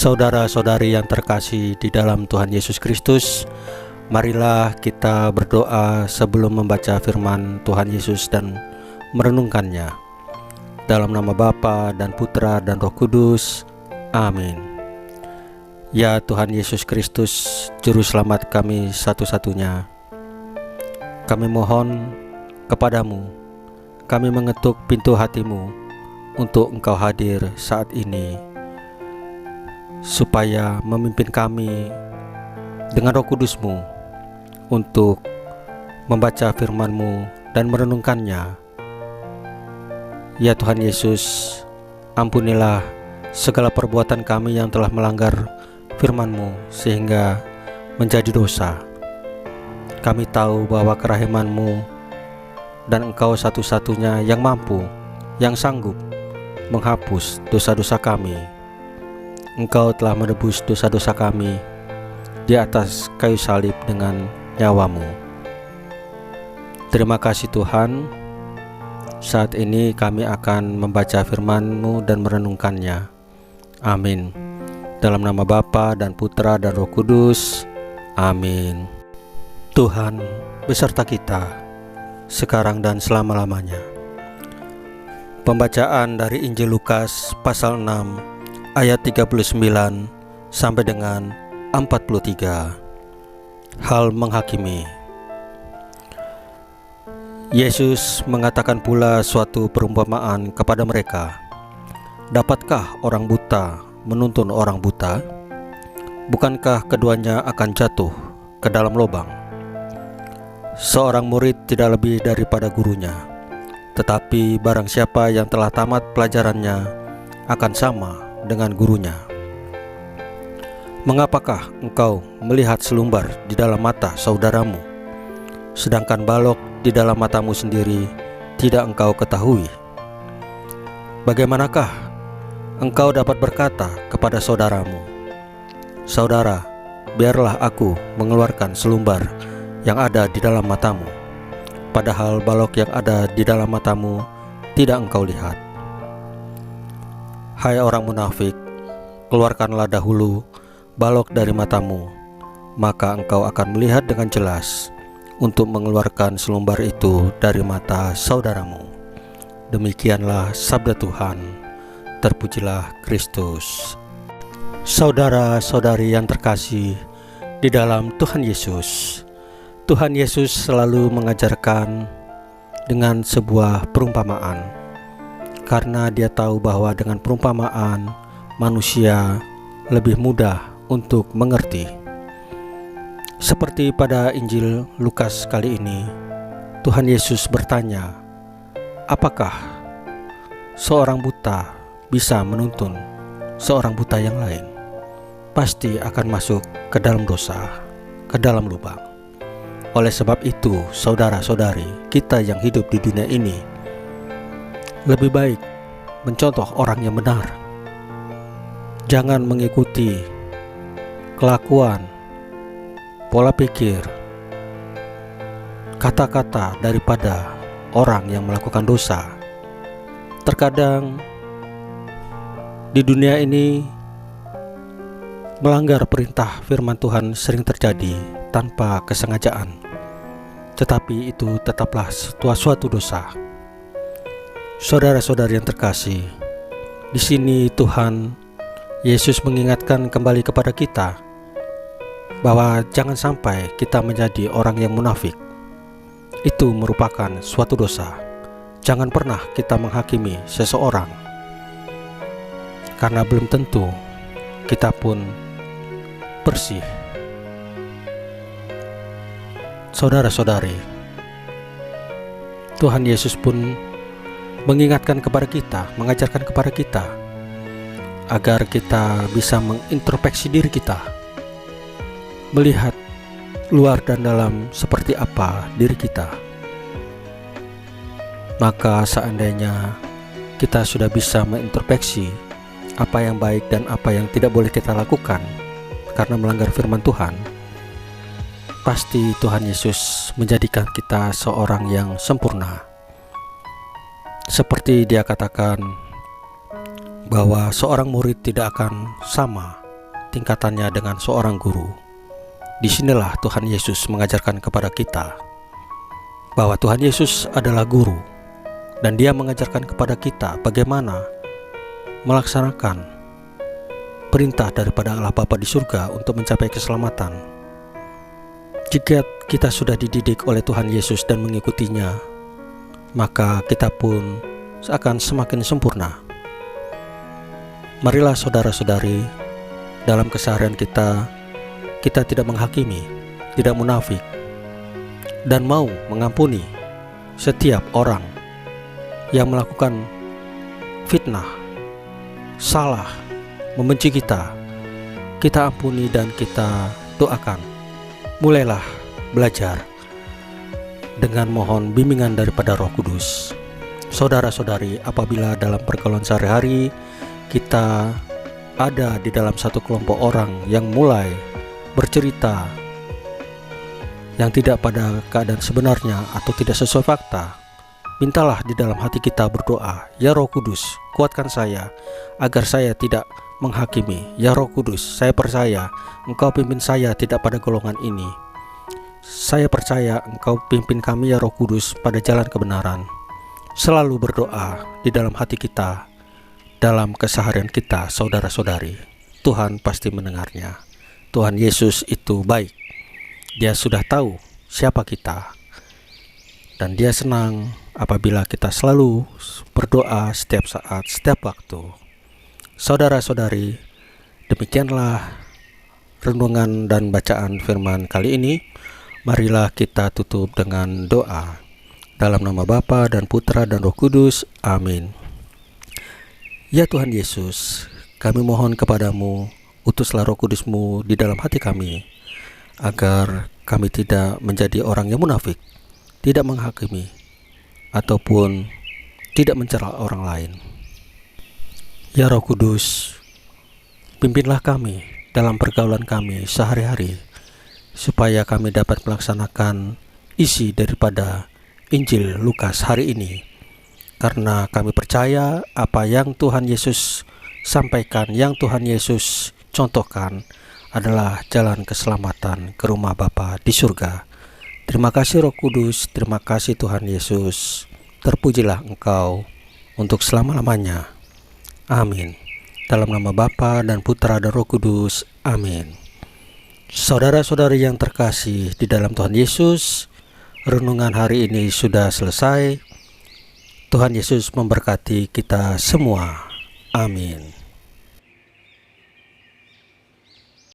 Saudara-saudari yang terkasih di dalam Tuhan Yesus Kristus, marilah kita berdoa sebelum membaca firman Tuhan Yesus dan merenungkannya. Dalam nama Bapa dan Putra dan Roh Kudus, amin. Ya Tuhan Yesus Kristus, Juru Selamat kami satu-satunya, kami mohon kepadamu, kami mengetuk pintu hatimu untuk Engkau hadir saat ini, supaya memimpin kami dengan Roh Kudus-Mu untuk membaca firman-Mu dan merenungkannya. Ya Tuhan Yesus, ampunilah segala perbuatan kami yang telah melanggar firman-Mu sehingga menjadi dosa. Kami tahu bahwa kerahiman-Mu dan Engkau satu-satunya yang mampu, yang sanggup menghapus dosa-dosa kami. Engkau telah menebus dosa-dosa kami di atas kayu salib dengan nyawa-Mu. Terima kasih Tuhan. Saat ini kami akan membaca firman-Mu dan merenungkannya. Amin. Dalam nama Bapa dan Putra dan Roh Kudus. Amin. Tuhan beserta kita, sekarang dan selama-lamanya. Pembacaan dari Injil Lukas pasal 6 ayat 39 sampai dengan 43. Hal menghakimi. Yesus mengatakan pula suatu perumpamaan kepada mereka. Dapatkah orang buta menuntun orang buta? Bukankah keduanya akan jatuh ke dalam lubang? Seorang murid tidak lebih daripada gurunya, tetapi barang siapa yang telah tamat pelajarannya akan sama dengan gurunya. Mengapakah engkau melihat selumbar di dalam mata saudaramu, sedangkan balok di dalam matamu sendiri tidak engkau ketahui? Bagaimanakah engkau dapat berkata kepada saudaramu, "Saudara, biarlah aku mengeluarkan selumbar yang ada di dalam matamu," padahal balok yang ada di dalam matamu tidak engkau lihat? Hai orang munafik, keluarkanlah dahulu balok dari matamu, maka engkau akan melihat dengan jelas untuk mengeluarkan selumbar itu dari mata saudaramu. Demikianlah sabda Tuhan. Terpujilah Kristus. Saudara-saudari yang terkasih di dalam Tuhan Yesus, Tuhan Yesus selalu mengajarkan dengan sebuah perumpamaan, karena Dia tahu bahwa dengan perumpamaan manusia lebih mudah untuk mengerti. Seperti pada Injil Lukas kali ini, Tuhan Yesus bertanya, apakah seorang buta bisa menuntun seorang buta yang lain? Pasti akan masuk ke dalam dosa, ke dalam lubang. Oleh sebab itu, saudara-saudari kita yang hidup di dunia ini, lebih baik mencontoh orang yang benar. Jangan mengikuti kelakuan, pola pikir, kata-kata daripada orang yang melakukan dosa. Terkadang di dunia ini melanggar perintah firman Tuhan sering terjadi tanpa kesengajaan, tetapi itu tetaplah suatu dosa. Saudara-saudari yang terkasih, di sini Tuhan Yesus mengingatkan kembali kepada kita bahwa jangan sampai kita menjadi orang yang munafik. Itu merupakan suatu dosa. Jangan pernah kita menghakimi seseorang, karena belum tentu kita pun bersih. Saudara-saudari, Tuhan Yesus pun mengingatkan kepada kita, mengajarkan kepada kita agar kita bisa mengintrospeksi diri kita, melihat luar dan dalam seperti apa diri kita. Maka seandainya kita sudah bisa mengintrospeksi apa yang baik dan apa yang tidak boleh kita lakukan karena melanggar firman Tuhan, pasti Tuhan Yesus menjadikan kita seorang yang sempurna. Seperti Dia katakan bahwa seorang murid tidak akan sama tingkatannya dengan seorang guru. Disinilah Tuhan Yesus mengajarkan kepada kita bahwa Tuhan Yesus adalah guru, dan Dia mengajarkan kepada kita bagaimana melaksanakan perintah daripada Allah Bapa di surga untuk mencapai keselamatan. Jika kita sudah dididik oleh Tuhan Yesus dan mengikutinya, maka kita pun akan semakin sempurna. Marilah saudara-saudari, dalam keseharian kita tidak menghakimi, tidak munafik, dan mau mengampuni setiap orang yang melakukan fitnah, salah, membenci kita. Kita ampuni dan kita doakan. Mulailah belajar dengan mohon bimbingan daripada Roh Kudus. Saudara-saudari, apabila dalam pergaulan sehari-hari kita ada di dalam satu kelompok orang yang mulai bercerita yang tidak pada keadaan sebenarnya atau tidak sesuai fakta, mintalah di dalam hati kita berdoa, "Ya Roh Kudus, kuatkan saya agar saya tidak menghakimi. Ya Roh Kudus, saya percaya Engkau pimpin saya tidak pada golongan ini. Saya percaya Engkau pimpin kami ya Roh Kudus pada jalan kebenaran." Selalu berdoa di dalam hati kita, dalam keseharian kita, saudara-saudari. Tuhan pasti mendengarnya. Tuhan Yesus itu baik. Dia sudah tahu siapa kita, dan Dia senang apabila kita selalu berdoa setiap saat, setiap waktu. Saudara-saudari, demikianlah renungan dan bacaan firman kali ini. Marilah kita tutup dengan doa. Dalam nama Bapa dan Putra dan Roh Kudus. Amin. Ya Tuhan Yesus, kami mohon kepadamu, utuslah Roh Kudus-Mu di dalam hati kami, agar kami tidak menjadi orang yang munafik, tidak menghakimi, ataupun tidak mencela orang lain. Ya Roh Kudus, pimpinlah kami dalam pergaulan kami sehari-hari, supaya kami dapat melaksanakan isi daripada Injil Lukas hari ini. Karena kami percaya apa yang Tuhan Yesus sampaikan, yang Tuhan Yesus contohkan adalah jalan keselamatan ke rumah Bapa di surga. Terima kasih Roh Kudus, terima kasih Tuhan Yesus. Terpujilah Engkau untuk selama-lamanya. Amin. Dalam nama Bapa dan Putra dan Roh Kudus. Amin. Saudara-saudari yang terkasih di dalam Tuhan Yesus, renungan hari ini sudah selesai. Tuhan Yesus memberkati kita semua. Amin.